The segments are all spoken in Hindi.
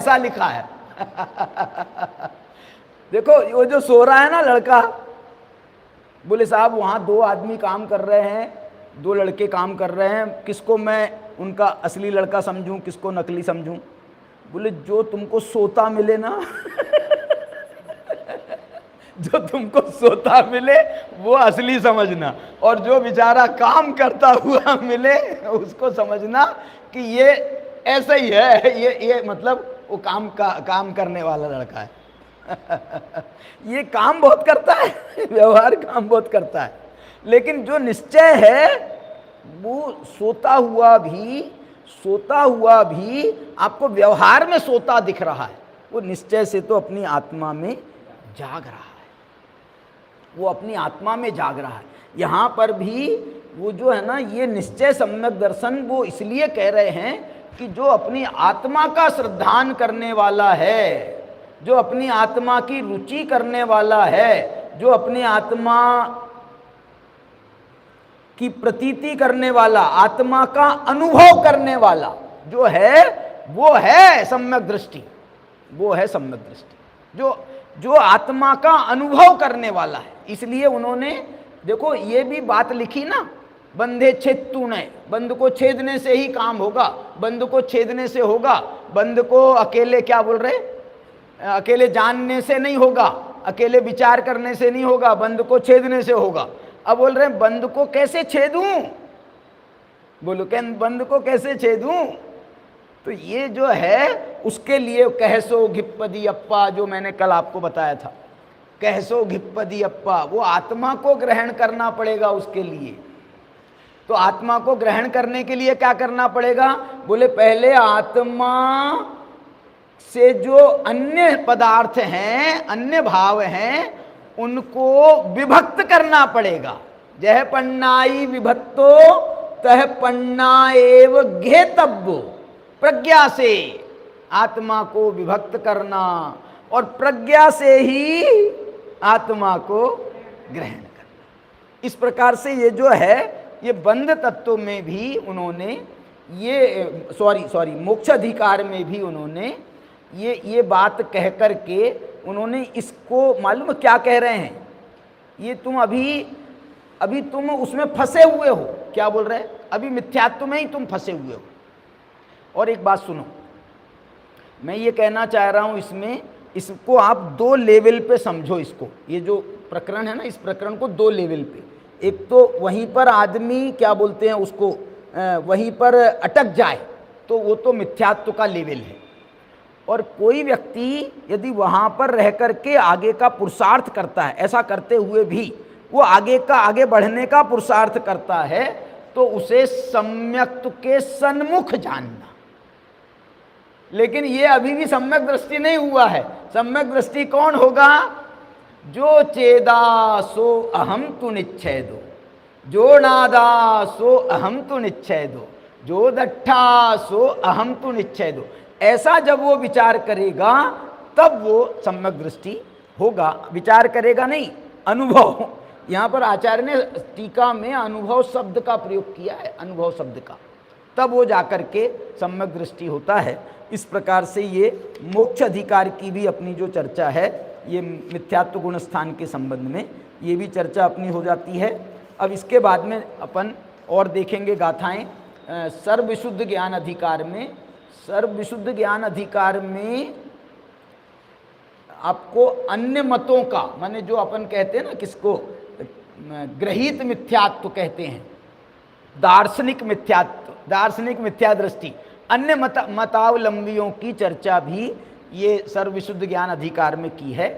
ऐसा लिखा है। देखो वो जो सो रहा है ना लड़का, बोले साहब वहाँ 2 आदमी काम कर रहे हैं, 2 लड़के काम कर रहे हैं, किसको मैं उनका असली लड़का समझूं, किसको नकली समझूं? बोले जो तुमको सोता मिले ना जो तुमको सोता मिले वो असली समझना, और जो बेचारा काम करता हुआ मिले उसको समझना कि ये ऐसा ही है, ये मतलब वो काम करने वाला लड़का है। ये काम बहुत करता है, व्यवहार काम बहुत करता है, लेकिन जो निश्चय है वो सोता हुआ भी आपको व्यवहार में सोता दिख रहा है, वो निश्चय से तो अपनी आत्मा में जाग रहा है, वो अपनी आत्मा में जाग रहा है। यहाँ पर भी वो जो है ना, ये निश्चय सम्यक दर्शन वो इसलिए कह रहे हैं कि जो अपनी आत्मा का श्रद्धान करने वाला है, जो अपनी आत्मा की रुचि करने वाला है, जो अपनी आत्मा की प्रतीति करने वाला, आत्मा का अनुभव करने वाला जो है वो है सम्यक दृष्टि, वो है सम्यक दृष्टि, जो आत्मा का अनुभव करने वाला है। इसलिए उन्होंने देखो ये भी बात लिखी ना, बंधे छेद तू नहीं, बंद को छेदने से ही काम होगा, बंद को छेदने से होगा, बंद को अकेले क्या बोल रहे, अकेले जानने से नहीं होगा, अकेले विचार करने से नहीं होगा, बंद को छेदने से होगा। अब बोल रहे हैं बंद को कैसे छेदूं, बोलो बंद को कैसे छेदूं? तो ये जो है उसके लिए कहसो घिप्पदी अप्पा, जो मैंने कल आपको बताया था, कहसो घिप्पदी अप्पा, वो आत्मा को ग्रहण करना पड़ेगा उसके लिए। तो आत्मा को ग्रहण करने के लिए क्या करना पड़ेगा? बोले पहले आत्मा से जो अन्य पदार्थ हैं, अन्य भाव हैं, उनको विभक्त करना पड़ेगा। जह पन्नाई विभक्तो तह पन्ना एव घेतव्यो, प्रज्ञा से आत्मा को विभक्त करना और प्रज्ञा से ही आत्मा को ग्रहण करना। इस प्रकार से ये जो है, ये बंध तत्व में भी उन्होंने ये मोक्ष अधिकार में भी उन्होंने ये बात कह कर के उन्होंने इसको मालूम क्या कह रहे हैं, ये तुम अभी तुम उसमें फंसे हुए हो। क्या बोल रहे हैं? अभी मिथ्यात्व में ही तुम फंसे हुए हो। और एक बात सुनो, मैं ये कहना चाह रहा हूँ, इसको आप 2 लेवल पे समझो। इसको, ये जो प्रकरण है ना, इस प्रकरण को 2 लेवल पे, एक तो वहीं पर आदमी क्या बोलते हैं उसको, वहीं पर अटक जाए तो वो तो मिथ्यात्व का लेवल है। और कोई व्यक्ति यदि वहाँ पर रह कर के आगे का पुरुषार्थ करता है, ऐसा करते हुए भी वो आगे बढ़ने का पुरुषार्थ करता है, तो उसे सम्यक्त्व के सन्मुख जानना। लेकिन ये अभी भी सम्यक दृष्टि नहीं हुआ है। सम्यक दृष्टि कौन होगा? जो चेदा सो अहम तु निच्छेदो, जो नादा सो अहम तु निच्छेदो, जो दट्ठा सो अहम तु निच्छेदो। ऐसा जब वो विचार करेगा तब वो सम्यक दृष्टि होगा। विचार करेगा नहीं, अनुभव। यहाँ पर आचार्य ने टीका में अनुभव शब्द का प्रयोग किया है, अनुभव शब्द का, तब वो जाकर के सम्यक दृष्टि होता है। इस प्रकार से ये मोक्ष अधिकार की भी अपनी जो चर्चा है, ये मिथ्यात्व गुण स्थान के संबंध में ये भी चर्चा अपनी हो जाती है। अब इसके बाद में अपन और देखेंगे गाथाएं। सर्वविशुद्ध ज्ञान अधिकार में, सर्वविशुद्ध ज्ञान अधिकार में आपको अन्य मतों का, माने जो अपन कहते हैं ना, किसको ग्रहित मिथ्यात्व कहते हैं, दार्शनिक मिथ्यात्व, दार्शनिक मिथ्या दृष्टि, अन्य मतावलंबियों की चर्चा भी ये सर्वविशुद्ध ज्ञान अधिकार में की है।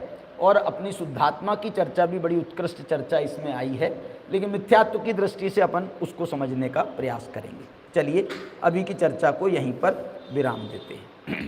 और अपनी शुद्धात्मा की चर्चा भी बड़ी उत्कृष्ट चर्चा इसमें आई है, लेकिन मिथ्यात्व की दृष्टि से अपन उसको समझने का प्रयास करेंगे। चलिए अभी की चर्चा को यहीं पर विराम देते हैं।